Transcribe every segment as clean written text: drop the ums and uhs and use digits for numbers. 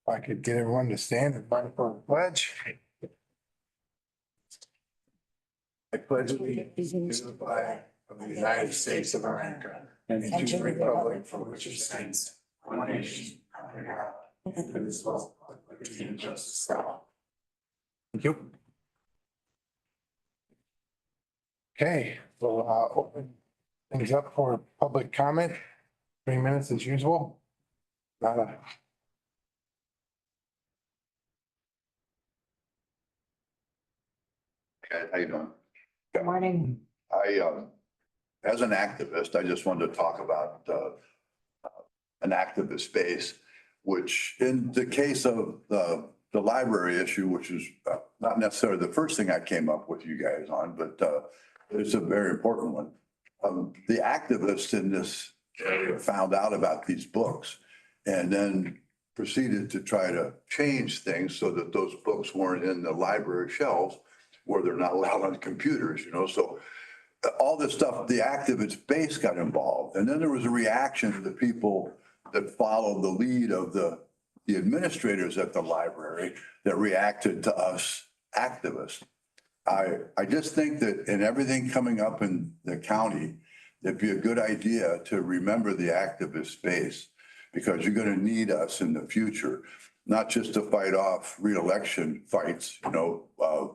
If I could get everyone to stand and fight for the pledge. I pledge allegiance to the flag of the United States of America and to the republic for which it stands, one nation, under God, indivisible, with liberty and justice for all. Thank you. Okay, we'll open things up for public comment. 3 minutes as usual. Nada. Okay, how you doing? Good morning. As an activist, I just wanted to talk about, an activist space, which in the case of the library issue, which is not necessarily the first thing I came up with you guys on, but, it's a very important one. The activists in this area found out about these books and then proceeded to try to change things so that those books weren't in the library shelves where they're not allowed on computers, so all this stuff, the activist base got involved. And then there was a reaction to the people that followed the lead of the administrators at the library that reacted to us activists. I just think that in everything coming up in the county, it'd be a good idea to remember the activist space because you're going to need us in the future, not just to fight off reelection fights,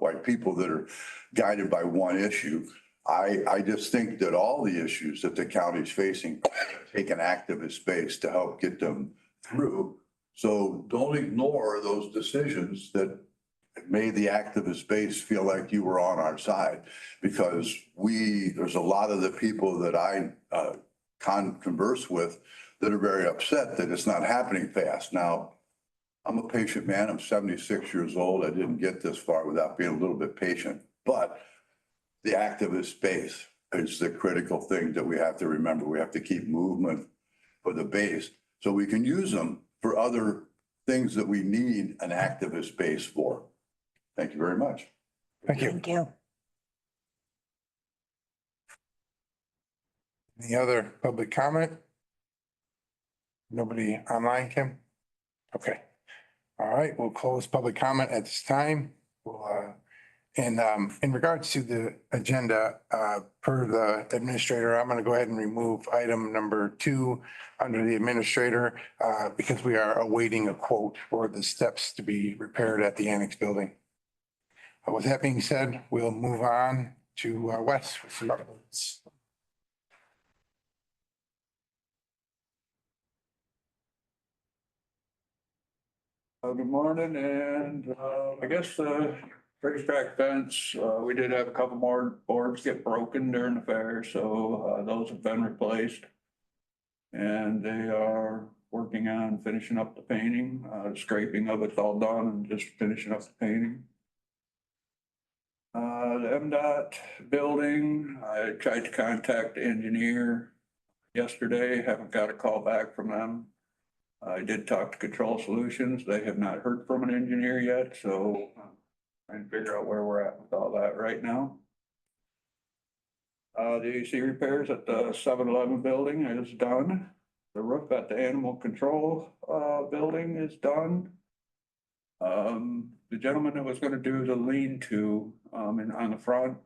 like people that are guided by one issue. I just think that all the issues that the county's facing take an activist space to help get them through. So don't ignore those decisions that made the activist base feel like you were on our side, because there's a lot of the people that I converse with that are very upset that it's not happening fast. Now, I'm a patient man. I'm 76 years old. I didn't get this far without being a little bit patient, but the activist space is the critical thing that we have to remember. We have to keep movement for the base so we can use them for other things that we need an activist base for. Thank you very much. Thank you. Thank you. Any other public comment? Nobody online, Kim? Okay. All right, we'll close public comment at this time. And in regards to the agenda, per the administrator, I'm going to go ahead and remove item number 2 under the administrator because we are awaiting a quote for the steps to be repaired at the annex building. With that being said, we'll move on to Wes with some updates. Good morning, and I guess the racetrack fence, we did have a couple more boards get broken during the fair, so those have been replaced. And they are working on finishing up the painting, scraping of it's all done and just finishing up the painting. The MDOT building, I tried to contact the engineer yesterday, haven't got a call back from them. I did talk to Control Solutions. They have not heard from an engineer yet, so I'm trying to figure out where we're at with all that right now. The AC repairs at the 7-Eleven building is done. The roof at the animal control building is done. The gentleman that was gonna do the lean-to on the front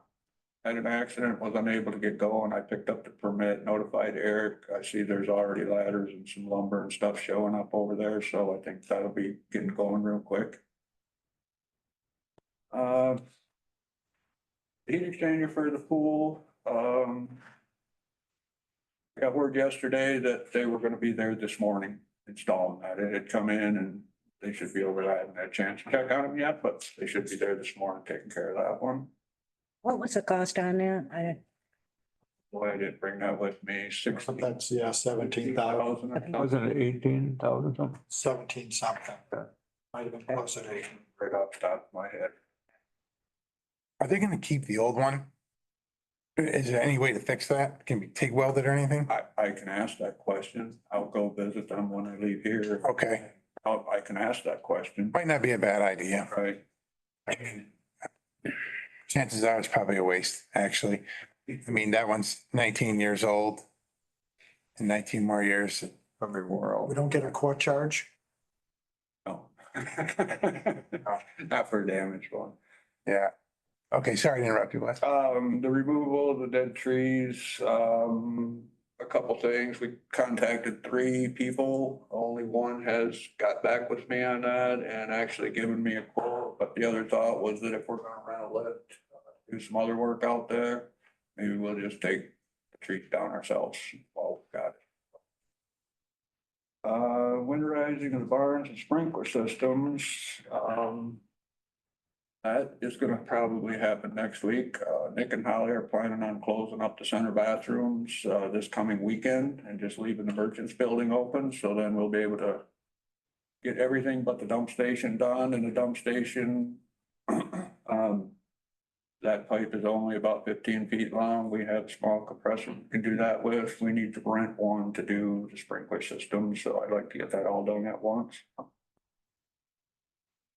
had an accident, was unable to get going. I picked up the permit, notified Eric. I see there's already ladders and some lumber and stuff showing up over there, so I think that'll be getting going real quick. Heat exchanger for the pool. I got word yesterday that they were gonna be there this morning installing that. It had come in and they should be over that. I haven't had a chance to check on them yet, but they should be there this morning taking care of that one. What was the cost on that? Boy, I didn't bring that with me. 16,000. That's, 17,000, Wasn't it 18,000 something? 17 something. Might have been closer to 18. Right off the top of my head. Are they going to keep the old one? Is there any way to fix that? Can we TIG weld it or anything? I can ask that question. I'll go visit them when I leave here. Okay, I can ask that question. might not be a bad idea. Right. I mean, chances are it's probably a waste, actually. I mean, that one's 19 years old. In 19 more years, it probably wore We out. don't get a court charge. No. Not for a damaged one. Yeah. Okay, sorry to interrupt you, Wes. The removal of the dead trees, a couple things. We contacted 3 people. Only one has got back with me on that and actually given me a quote. But the other thought was that if we're gonna rent a lift, do some other work out there, maybe we'll just take the trees down ourselves while we've got it. Winterizing of the barns and sprinkler systems, that is gonna probably happen next week. Nick and Holly are planning on closing up the center bathrooms, this coming weekend and just leaving the merchants building open. So then we'll be able to get everything but the dump station done, and the dump station, that pipe is only about 15 feet long. We have a small compressor we can do that with. We need to rent one to do the sprinkler system, so I'd like to get that all done at once.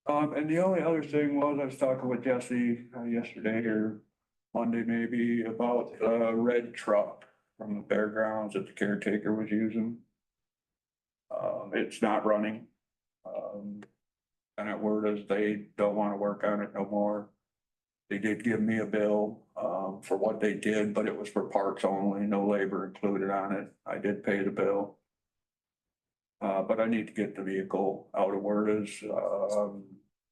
And the only other thing was, I was talking with Jesse yesterday or Monday maybe about the red truck from the fairgrounds that the caretaker was using. It's not running. And at word is they don't want to work on it no more. They did give me a bill for what they did, but it was for parts only, no labor included on it. I did pay the bill. But I need to get the vehicle out of Werda's.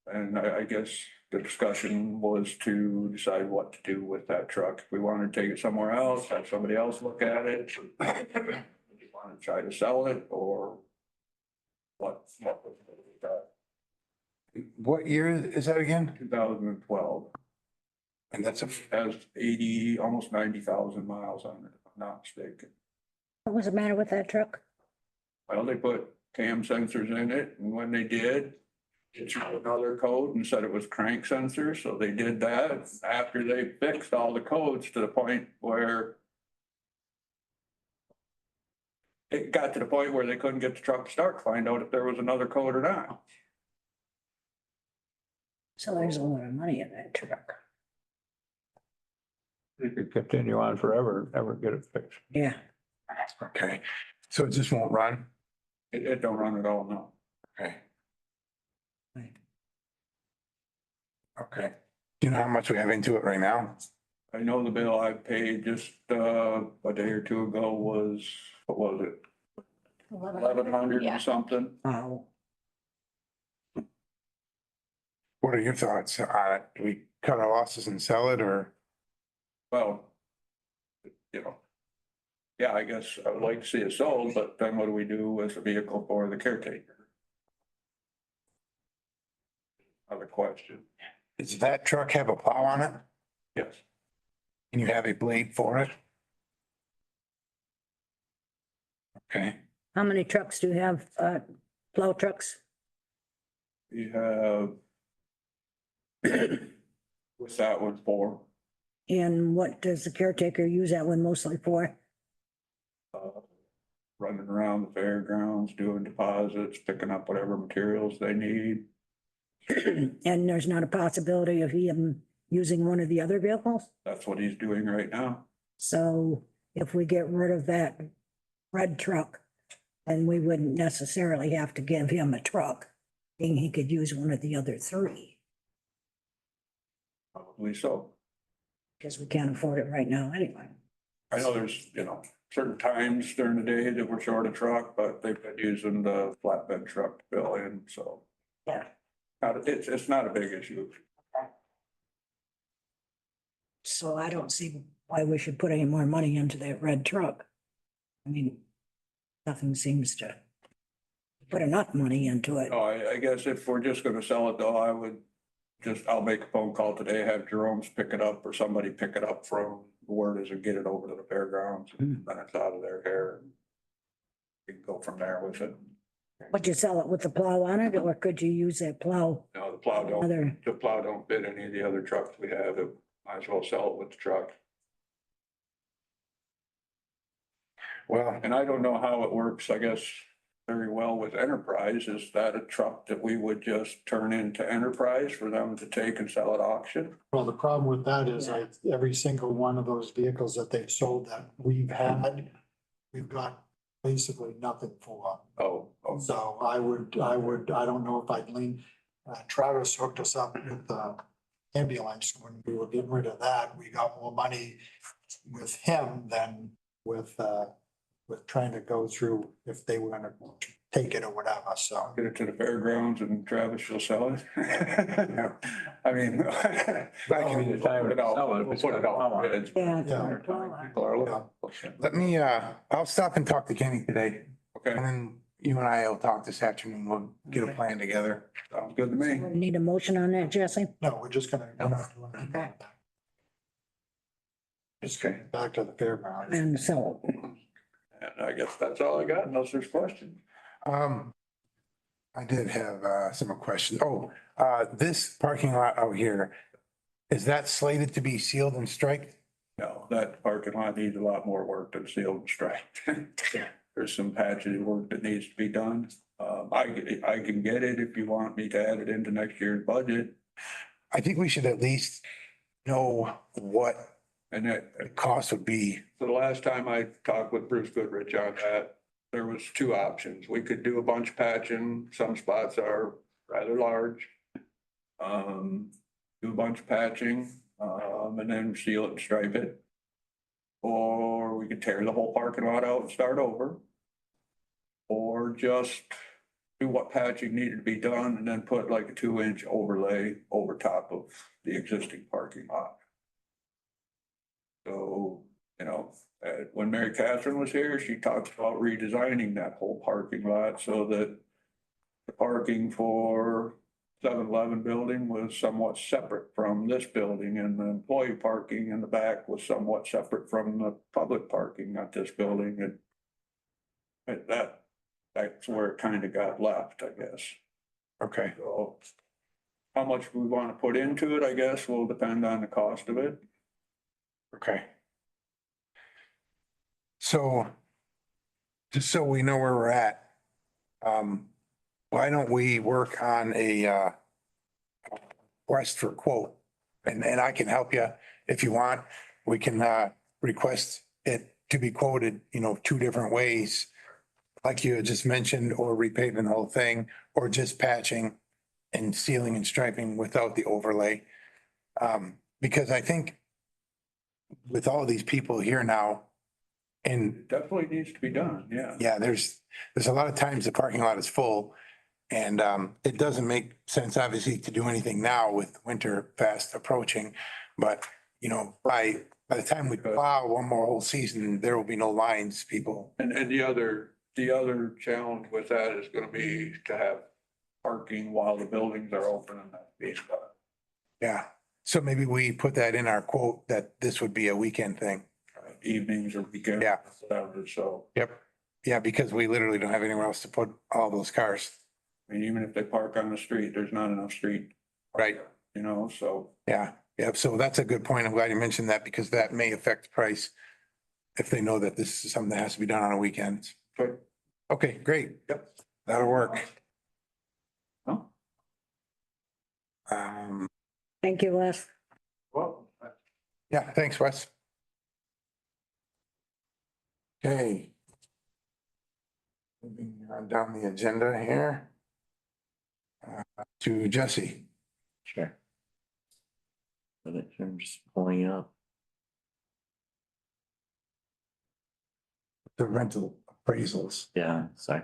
And I guess the discussion was to decide what to do with that truck. If we want to take it somewhere else, have somebody else look at it. If we want to try to sell it or what? What year is that again? 2012. And that's a, Has 80, almost 90,000 miles on it, if I'm not mistaken. What was the matter with that truck? Well, they put cam sensors in it, and when they did, it threw another code and said it was crank sensor, so they did that after they fixed all the codes to the point where it got to the point where they couldn't get the truck to start, to find out if there was another code or not. So there's a lot of money in that truck. It could continue on forever, never get it fixed. Yeah. okay. So it just won't run? It don't run at all, no. Okay. Right. Okay. Do you know how much we have into it right now? I know the bill I paid just a day or two ago was, what was it? 1,100 Yeah. and something. Oh, What are your thoughts on it? Do we cut our losses and sell it, or? Well, you know, yeah, I guess I would like to see it sold, but then what do we do as a vehicle for the caretaker? Other question. Does that truck have a plow on it? Yes, And you have a blade for it? Okay, how many trucks do you have, plow trucks? we have what's that one for? And what does the caretaker use that one mostly for? Running around the fairgrounds, doing deposits, picking up whatever materials they need. And there's not a possibility of him using one of the other vehicles? That's what he's doing right now. So if we get rid of that red truck, then we wouldn't necessarily have to give him a truck. And he could use one of the other 3, Probably so. because we can't afford it right now anyway. I know there's, certain times during the day that we're short a truck, but they've been using the flatbed truck to fill in, so. Yeah. It's not a big issue. So I don't see why we should put any more money into that red truck. I mean, nothing seems to put enough money into it. No, I guess if we're just gonna sell it though, I'll make a phone call today, have Jerome's pick it up or somebody pick it up from where it is and get it over to the fairgrounds. Then it's out of their hair. We can go from there with it. Would you sell it with the plow on it, or could you use that plow? No, the plow don't fit any of the other trucks we have. It might as well sell it with the truck. well, And I don't know how it works, I guess, very well with Enterprise. Is that a truck that we would just turn into Enterprise for them to take and sell at auction? Well, the problem with that is every single one of those vehicles that they've sold that we've had, we've got basically nothing for. Oh, So I don't know if I'd lean, Travis hooked us up with the ambulance. When we were getting rid of that, we got more money with him than with trying to go through if they were gonna take it or whatever, so. get it to the fairgrounds and Travis will sell it. I mean. That could be the time Put it out, to sell it if we'll it's put it got out. power. It's- Yeah. People are looking. Let me, I'll stop and talk to Kenny today, and Okay, then you and I will talk this afternoon. We'll get a plan together. sounds good to me. Need a motion on that, Jesse? No, we're just gonna, we're not doing anything. Okay. Okay, Back to the fairgrounds. And so, and I guess that's all I got unless there's questions. I did have, some questions. Oh, this parking lot out here, is that slated to be sealed and striped? No, that parking lot needs a lot more work than sealed and striped. There's some patching work that needs to be done. I can get it if you want me to add it into next year's budget. I think we should at least know what And that, the cost would be. so the last time I talked with Bruce Goodrich on that, there was two options. We could do a bunch of patching. Some spots are rather large. Do a bunch of patching, and then seal it and stripe it. Or we could tear the whole parking lot out and start over. Or just do what patching needed to be done and then put like a 2-inch overlay over top of the existing parking lot. So, you know, when Mary Catherine was here, she talked about redesigning that whole parking lot so that the parking for 7-Eleven building was somewhat separate from this building, and the employee parking in the back was somewhat separate from the public parking at this building. And that's where it kind of got left, I guess. Okay, So how much we want to put into it, I guess, will depend on the cost of it. okay. So, just so we know where we're at, why don't we work on a, request for quote? And I can help you if you want. We can, request it to be quoted, you know, two different ways. Like you had just mentioned, or repaving the whole thing, or just patching and sealing and striping without the overlay. Because I think with all of these people here now, and It definitely needs to be done, yeah. yeah, there's a lot of times the parking lot is full. And it doesn't make sense, obviously, to do anything now with winter fast approaching. But, you know, by the time we plow one more whole season, there will be no lines, people. And the other challenge with that is gonna be to have parking while the buildings are open and that be spot. Yeah. So maybe we put that in our quote that this would be a weekend thing. Evenings or weekends. Yeah. Whatever, so, Yep. Yeah, because we literally don't have anywhere else to put all those cars. I mean, even if they park on the street, there's not enough street. Right. You know, so. Yeah. Yep. So that's a good point. I'm glad you mentioned that because that may affect the price if they know that this is something that has to be done on a weekend. Good. Okay, great. Yep. That'll work. Huh? thank you, Les. Well, Yeah, thanks, Wes. Okay. Moving on down the agenda here. To Jesse. Sure. I'm just pulling it up. The rental appraisals. Yeah, sorry.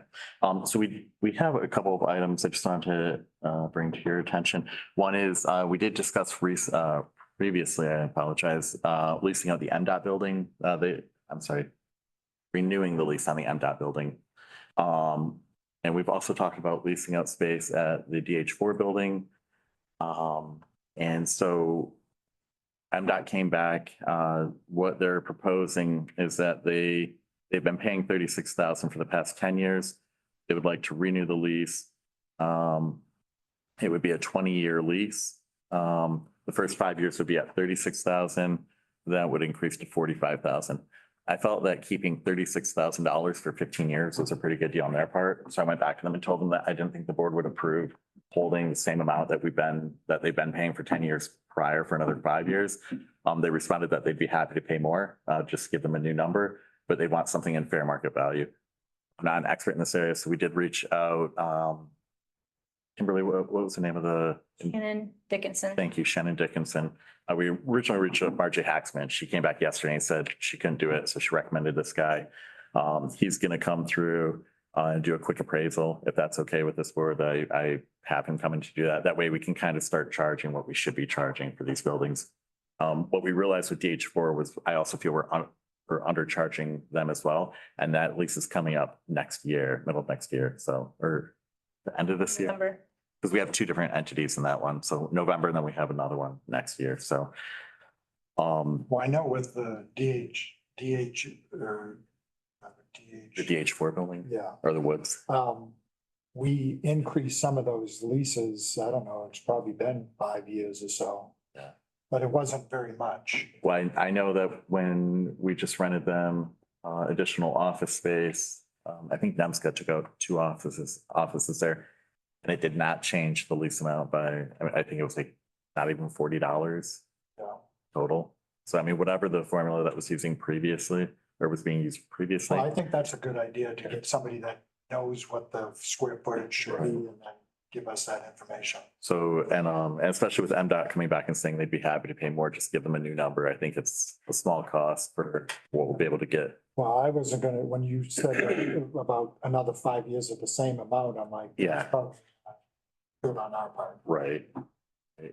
So we have a couple of items I just wanted to bring to your attention. One is we did discuss previously, I apologize, leasing out the MDOT building, I'm sorry, renewing the lease on the MDOT building. And we've also talked about leasing out space at the DH4 building. And so MDOT came back, what they're proposing is that they've been paying $36,000 for the past 10 years. They would like to renew the lease. It would be a 20-year lease. The first 5 years would be at $36,000. That would increase to $45,000. I felt that keeping $36,000 for 15 years was a pretty good deal on their part. So I went back to them and told them that I didn't think the board would approve holding the same amount that they've been paying for 10 years prior for another 5 years. They responded that they'd be happy to pay more, just give them a new number, but they want something in fair market value. I'm not an expert in this area, so we did reach out. Kimberly, what was the name of the? Shannon Dickinson. Thank you, Shannon Dickinson. We originally reached out to Margie Hacksman. She came back yesterday and said she couldn't do it, so she recommended this guy. He's gonna come through and do a quick appraisal, if that's okay with this board. I have him coming to do that. That way we can kind of start charging what we should be charging for these buildings. What we realized with DH4 was I also feel we're undercharging them as well. And that lease is coming up next year, middle of next year, so, or the end of this year. November. Because we have two different entities in that one. So November, and then we have another one next year. So. Well, I know with the DH, or The DH4 building yeah. or the Woods. We increased some of those leases. I don't know, it's probably been 5 years or so. Yeah. But it wasn't very much. Well, I know that when we just rented them additional office space, I think Nemska took out two offices there. And it did not change the lease amount by, I think it was like not even $40 Yeah. total. So I mean, whatever the formula that was using previously or was being used previously. Well, I think that's a good idea to get somebody that knows what the square footage should be and then give us that information. So, and especially with MDOT coming back and saying they'd be happy to pay more, just give them a new number. I think it's a small cost for what we'll be able to get. Well, I wasn't gonna, when you said about another 5 years of the same amount, I'm like. Yeah. oh, Good on our part. Right.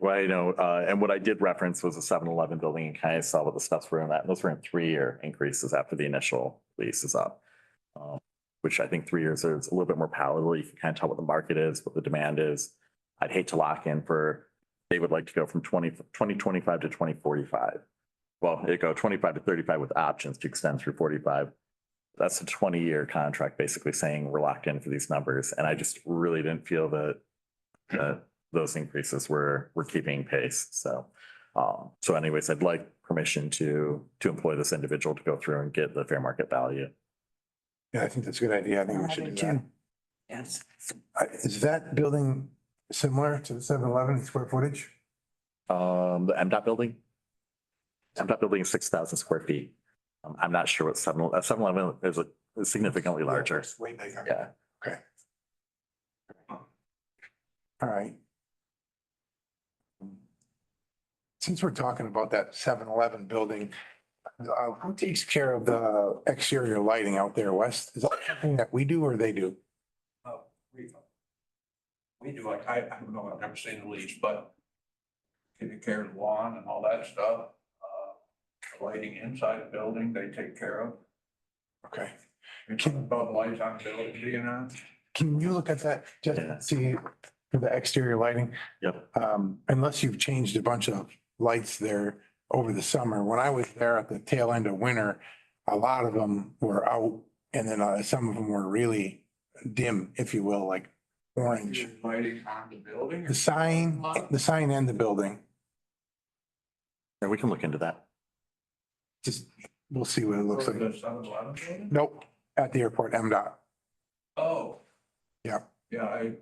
Well, you know, and what I did reference was a 7-Eleven building and kind of saw what the stuffs were in that. And those were in 3-year increases after the initial lease is up. Which I think 3 years is a little bit more palatable. You can kind of tell what the market is, what the demand is. I'd hate to lock in for, they would like to go from 2025 to 2045. Well, it go 25 to 35 with options to extend through 45. That's a 20-year contract, basically saying we're locked in for these numbers. And I just really didn't feel that those increases were keeping pace. So, so anyways, I'd like permission to employ this individual to go through and get the fair market value. Yeah, I think that's a good idea. I think we should do that. Yes. Is that building similar to the 7-Eleven square footage? The MDOT building? MDOT building is 6,000 square feet. I'm not sure what 7-Eleven is significantly larger. It's way bigger. Yeah. Okay. All right. Since we're talking about that 7-Eleven building, who takes care of the exterior lighting out there, Wes? Is that something that we do or they do? Oh, we do, like, I don't know, I've never seen the lease, but taking care of the lawn and all that stuff. Lighting inside the building, they take care of. Okay. About the lights on the building, do you know? Can you look at that, just Yeah. to see for the exterior lighting? Yep. Unless you've changed a bunch of lights there over the summer. When I was there at the tail end of winter, a lot of them were out and then some of them were really dim, if you will, like orange. Lighting on the building? The sign and the building, Yeah, we can look into that. just, we'll see what it looks For like. the 7-Eleven building? Nope, at the airport, MDOT. Oh. Yeah. Yeah, I'm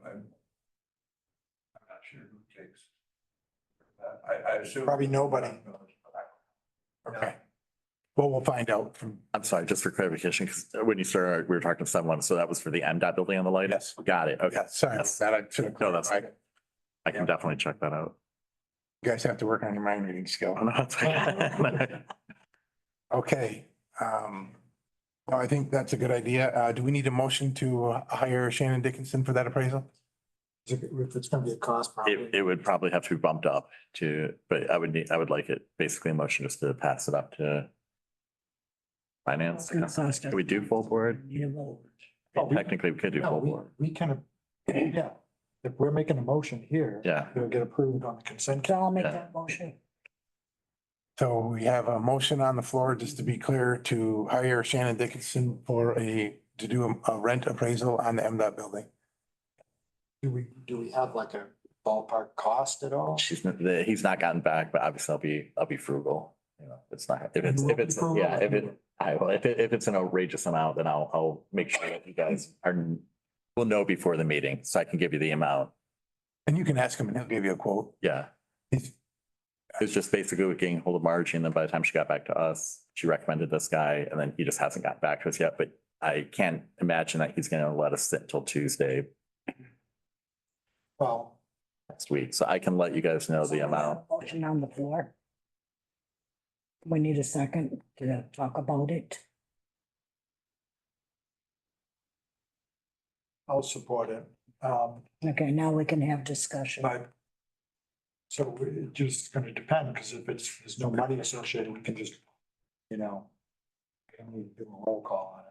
not sure who takes that. I assume. Probably nobody. Okay. Well, we'll find out from, I'm sorry, just for clarification, because when you started, we were talking 7-Eleven, so that was for the MDOT building on the light? Yes. Got it. Okay. yeah, sorry about Yes. that. I should have No, that's- clarified. I can definitely check that out. You guys have to work on your mind reading skill. Oh, no, that's okay. Okay, well, I think that's a good idea. Do we need a motion to hire Shannon Dickinson for that appraisal? If it's gonna be a cost problem. It would probably have to be bumped up but I would like it basically a motion just to pass it up to finance. Can we do full board? Technically, we could do No, full we, board. we can, yeah, if we're making a motion here. Yeah. It'll get approved on the consent. So I'll make that motion. So we have a motion on the floor, just to be clear, to hire Shannon Dickinson to do a rent appraisal on the MDOT building. Do we have like a ballpark cost at all? He's not gotten back, but obviously I'll be frugal. You know, it's not, if You will be it's, frugal? yeah, I will, if it's an outrageous amount, then I'll make sure that you guys will know before the meeting, so I can give you the amount. And you can ask him and he'll give you a quote. Yeah. If- It's just basically getting hold of Margie, and then by the time she got back to us, she recommended this guy, and then he just hasn't gotten back to us yet, but I can't imagine that he's gonna let us sit until Tuesday Well, next week, so I can let you guys know the amount. Motion on the floor. We need a second to talk about it. I'll support it. Okay, now we can have discussion. But so it just gonna depend, because if there's no money associated, we can just, you know, we don't need to do a roll call on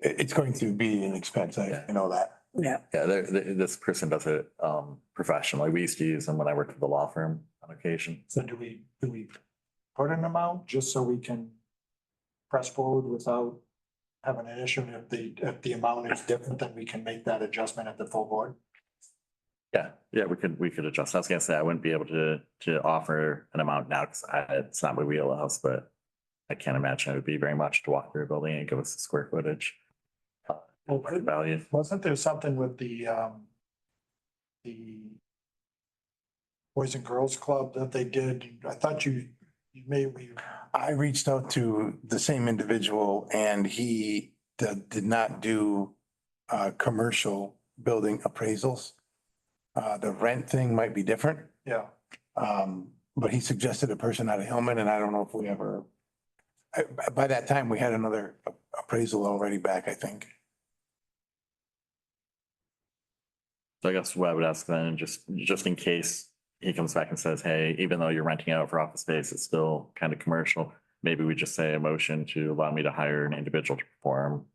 it. It's going to be an expense. I know that. Yeah, Yeah, this person does it professionally. We used to use them when I worked at the law firm on occasion. So do we put an amount just so we can press forward without having an issue? And if the amount is different, then we can make that adjustment at the full board. Yeah, we could adjust. I was gonna say, I wouldn't be able to offer an amount now because it's not my wheelhouse, but I can't imagine it would be very much to walk through a building and give us the square footage. Market value. Wasn't there something with the Boys and Girls Club that they did? I thought you I reached out to the same individual and he did not do commercial building appraisals. The rent thing might be different, yeah. but he suggested a person out of Hillman and I don't know if we ever, by that time, we had another appraisal already back, I think. So I guess what I would ask then, just in case he comes back and says, hey, even though you're renting out for office space, it's still kind of commercial. Maybe we just say a motion to allow me to hire an individual to perform.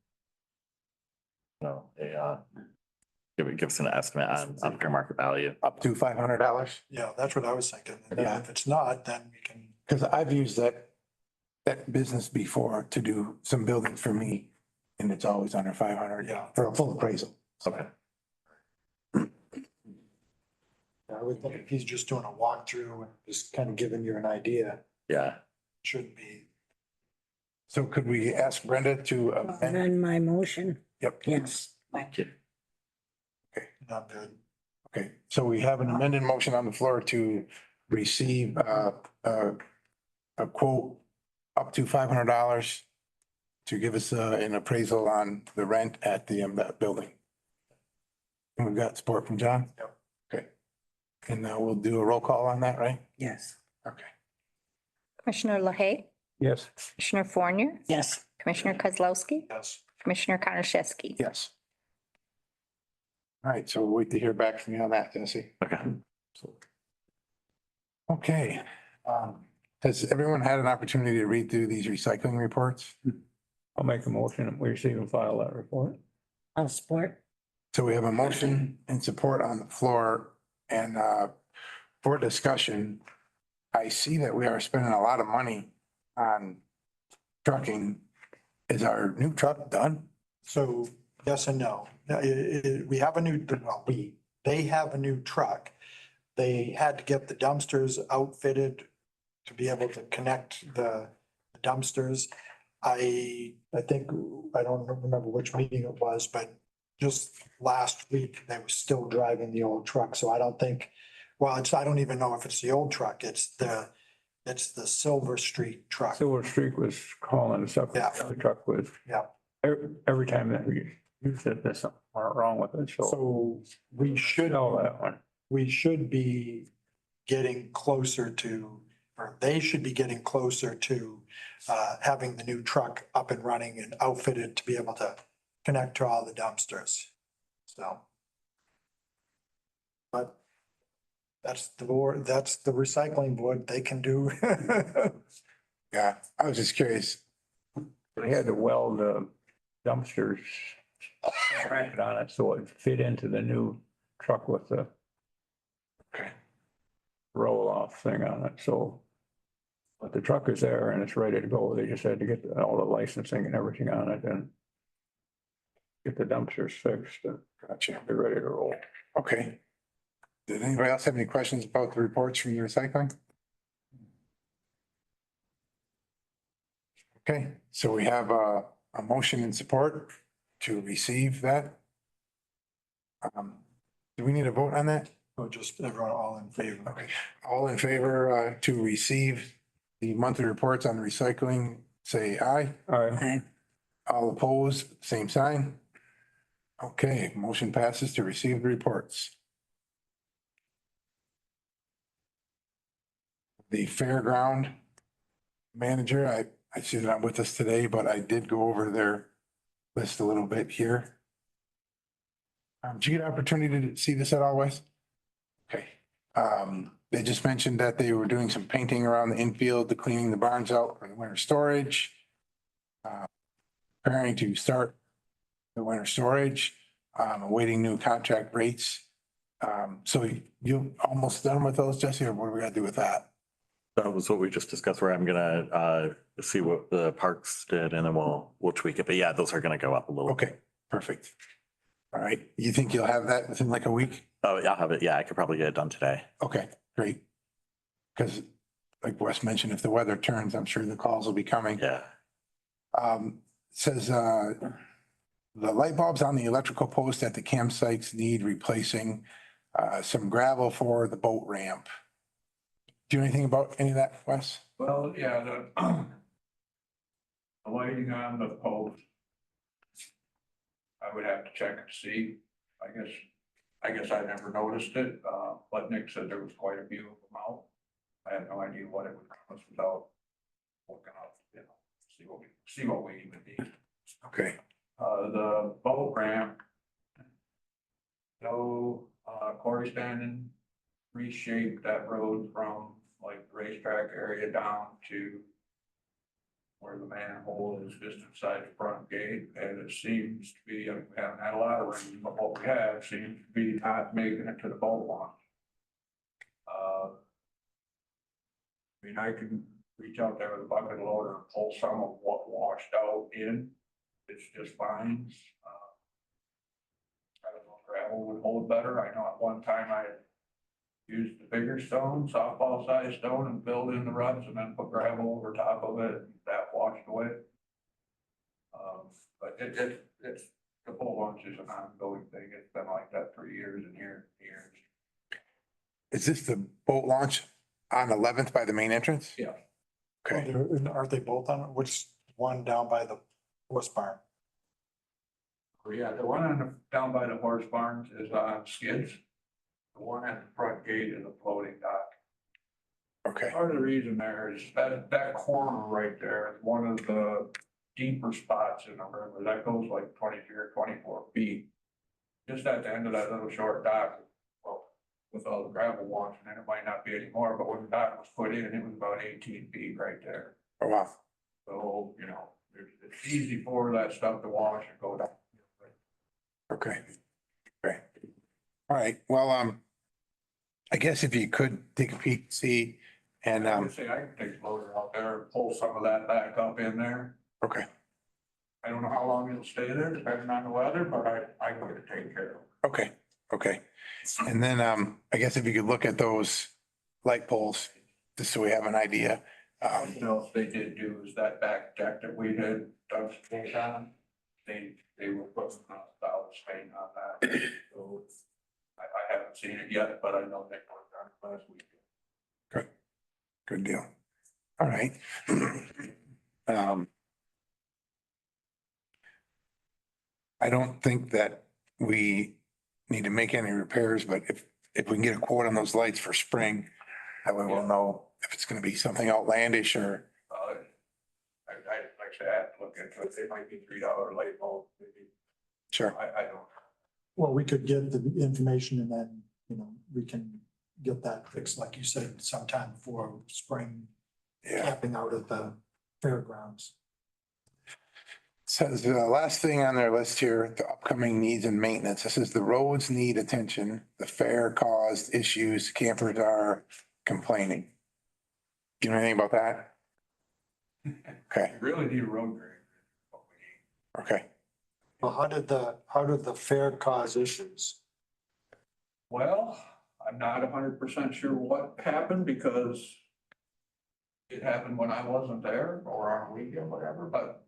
You know, give us an estimate on fair market value. Up to $500. Yeah, that's what I was thinking. And then Yeah. if it's not, then we can, Because I've used that business before to do some buildings for me and it's always under 500. Yeah. For a full appraisal. Okay. I would think if he's just doing a walkthrough and just kind of giving you an idea, Yeah. shouldn't be. So could we ask Brenda to amend? amend my motion. Yep. Yes. Thank you. Not good. Okay, so we have an amended motion on the floor to receive a quote up to $500 to give us an appraisal on the rent at that building. And we've got support from John? Yep. Okay. And now we'll do a roll call on that, right? Yes. Okay. Commissioner LaHaye, Yes. Commissioner Fournier, Yes. Commissioner Kozlowski, Yes. Commissioner Konashevsky. Yes. All right, so we'll wait to hear back from you on that, Jesse. Okay. Okay. Has everyone had an opportunity to read through these recycling reports? I'll make a motion. We receive and file that report. I'll support. So we have a motion and support on the floor and for discussion, I see that we are spending a lot of money on trucking. Is our new truck done? So yes and no. We have a new, they have a new truck. They had to get the dumpsters outfitted to be able to connect the dumpsters. I think, I don't remember which meeting it was, but just last week, they were still driving the old truck. So I don't think, I don't even know if it's the old truck. It's the Silver Street truck. Silver Streak was calling us up. Yeah. The truck was. Yeah. Every time that we used it, there's something wrong with it. So So we should. know that one. We should be getting closer to, or they should be getting closer to having the new truck up and running and outfitted to be able to connect to all the dumpsters. So. But that's the board, that's the recycling board, they can do. Yeah, I was just curious. They had to weld the dumpsters bracket on it so it fit into the new truck with the Okay. roll off thing on it. So. But the truck is there and it's ready to go. They just had to get all the licensing and everything on it and get the dumpsters fixed and Gotcha. be ready to roll. Okay. Did anybody else have any questions about the reports from the recycling? Okay, so we have a motion in support to receive that. Do we need a vote on that? Or just everyone all in favor? Okay, all in favor to receive the monthly reports on recycling, say aye. All right. Aye. All opposed, same sign. Okay, motion passes to receive the reports. The fairground manager, I see they're not with us today, but I did go over their list a little bit here. Did you get an opportunity to see this at all, Wes? Okay. They just mentioned that they were doing some painting around the infield, the cleaning the barns out for the winter storage. Preparing to start the winter storage, awaiting new contract rates. So you almost done with those, Jesse, or what are we gonna do with that? That was what we just discussed, where I'm gonna see what the parks did and then we'll tweak it. But yeah, those are gonna go up a little. Okay, perfect. All right, you think you'll have that within like a week? Oh, yeah, I'll have it. Yeah, I could probably get it done today. Okay, great. Because like Wes mentioned, if the weather turns, I'm sure the calls will be coming. Yeah. Says, the light bulbs on the electrical post at the campsites need replacing, some gravel for the boat ramp. Do you know anything about any of that, Wes? Well, yeah, the lighting on the post. I would have to check and see. I guess I never noticed it, but Nick said there was quite a few of them out. I have no idea what it would cost without looking up, see what we even need. Okay, The boat ramp. No, Corey Standing reshaped that road from like the racetrack area down to where the manhole is just inside the front gate, and it seems to be, we haven't had a lot of rain, but what we have seems to be not making it to the boat launch. I mean, I can reach out there with a bucket loader and pull some of what washed out in. It's just fine. I don't know if gravel would hold better. I know at one time I used the bigger stone, softball size stone, and filled in the ruts and then put gravel over top of it. That washed away. But it's the boat launch is an ongoing thing. It's been like that for years and years and years. is this the boat launch on 11th by the main entrance? Yeah. Okay, Aren't they both on it? Which one down by the horse barn? Yeah, the one down by the horse barns is on skids. The one at the front gate is a floating dock. okay, Part of the reason there is that corner right there is one of the deeper spots in the river. That goes like 23 or 24 feet. Just at the end of that little short dock, well, with all the gravel washing, and it might not be anymore, but when the dock was put in, it was about 18 feet right there. oh wow, So, it's easy for that stuff to wash and go down. okay, okay. All right, well, I guess if you could take a peek, see, and, I would say I can take the loader out there and pull some of that back up in there. okay, I don't know how long it'll stay there, depending on the weather, but I can get it taken care of. okay, okay. And then, I guess if you could look at those light poles, just so we have an idea. What else they did do is that back deck that we had done some paint on, they were putting solid paint on that. So I haven't seen it yet, but I know they worked on it last week. Good deal. All right. I don't think that we need to make any repairs, but if we can get a quote on those lights for spring, that way we'll know if it's gonna be something outlandish or, Like I said, I have to look into it. They might be $3 light bulb, maybe. sure, I don't. Well, we could get the information and then, we can get that fixed, like you said, sometime before spring yeah. camping out at the fairgrounds. Says the last thing on their list here, the upcoming needs and maintenance. This is the roads need attention. The fair caused issues. Campers are complaining. Do you know anything about that? Okay, We really need a road grade. What we need. okay. Well, how did the fair cause issues? Well, I'm not 100% sure what happened because it happened when I wasn't there or on a weekend, whatever, but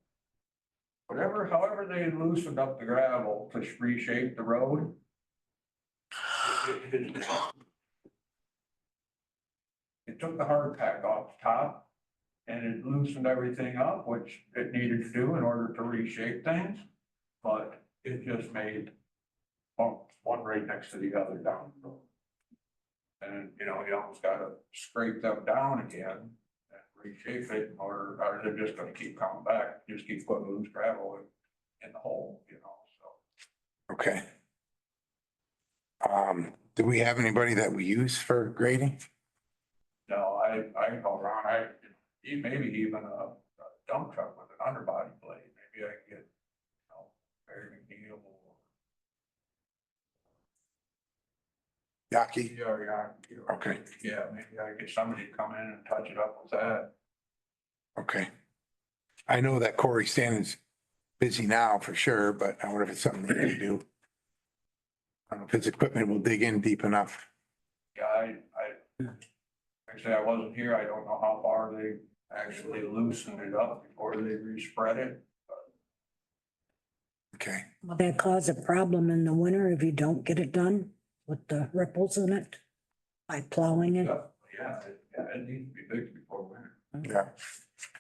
however they loosened up the gravel to reshape the road. It took the hard pack off the top and it loosened everything up, which it needed to do in order to reshape things. But it just made one right next to the other down the road. And, you know, you almost gotta scrape them down again and reshape it, or they're just gonna keep coming back, just keep putting loose gravel in the hole, you know, so. Okay. Do we have anybody that we use for grading? No, I can go around, maybe even a dump truck with an underbody blade, maybe I can get, you know, Barry McNeil or. Yaki? Yeah. Okay. Yeah, maybe I get somebody to come in and touch it up with that. Okay. I know that Corey Stanton's busy now for sure, but I wonder if it's something they can do. I don't know if his equipment will dig in deep enough. Yeah, like I say, I wasn't here, I don't know how far they actually loosened it up before they respread it. Okay. Will that cause a problem in the winter if you don't get it done with the ripples in it? By plowing it? Yeah, it needs to be fixed before winter. Yeah.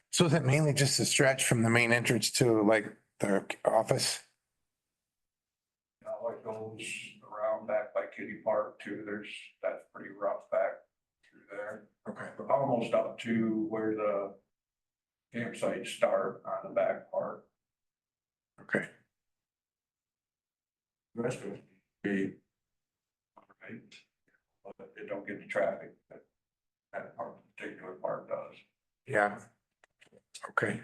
So is it mainly just a stretch from the main entrance to like the office? You know, it goes around back by Kitty Park too, that's pretty rough back through there. Okay. Almost up to where the campsites start on the back part. Okay. The rest of it be. Right, but they don't get the traffic that part, particular part does. Yeah. Okay.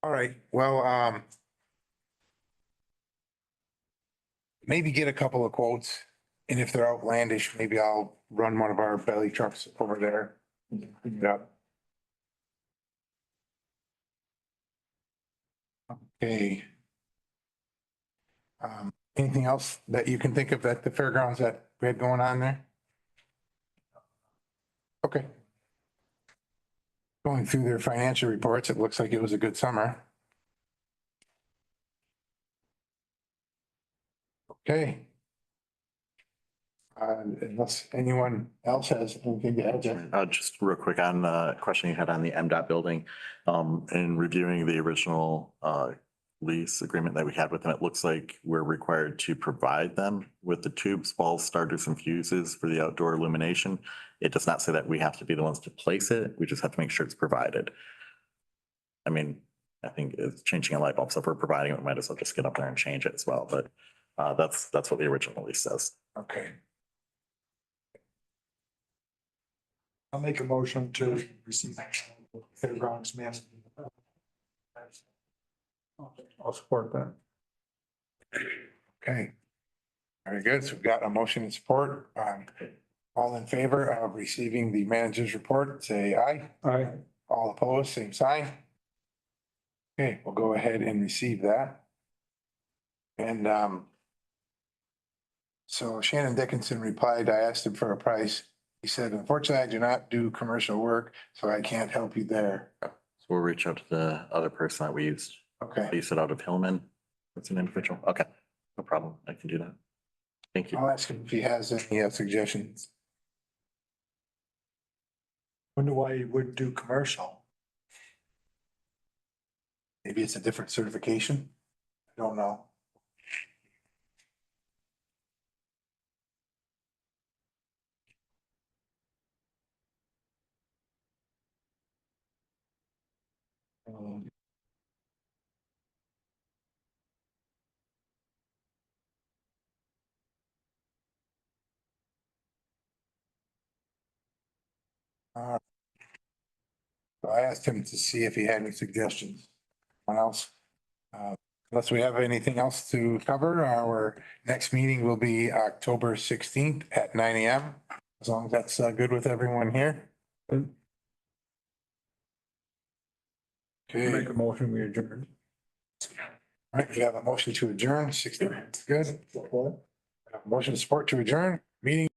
All right, well, maybe get a couple of quotes. And if they're outlandish, maybe I'll run one of our belly trucks over there. Pick it up. Okay. Anything else that you can think of at the fairgrounds that we had going on there? Okay. Going through their financial reports, it looks like it was a good summer. Okay. Unless anyone else has anything to add, Jeff? Just real quick on the question you had on the MDOT building. In reviewing the original lease agreement that we had with them, it looks like we're required to provide them with the tubes, balls, starters, and fuses for the outdoor illumination. It does not say that we have to be the ones to place it. We just have to make sure it's provided. I mean, I think it's changing a light bulb, so if we're providing it, we might as well just get up there and change it as well, but that's what the original lease says. Okay. I'll make a motion to receive fairgrounds management. I'll support that. Okay. Very good. So we've got a motion and support. All in favor of receiving the manager's report, say aye. Aye. All opposed, same sign. Okay, we'll go ahead and receive that. And so Shannon Dickinson replied, I asked him for a price. He said, unfortunately, I do not do commercial work, so I can't help you there. So we'll reach out to the other person that we used. Okay, Lease it out of Hillman. It's an individual. Okay, no problem. I can do that. Thank you. I'll ask him if he has any suggestions. Wonder why you would do commercial. Maybe it's a different certification. I don't know. So I asked him to see if he had any suggestions. Anyone else? Unless we have anything else to cover, our next meeting will be October 16th at 9 AM. As long as that's good with everyone here. Good. Okay, Make a motion, we adjourn. all right, we have a motion to adjourn, 16, good. Motion to support to adjourn, meeting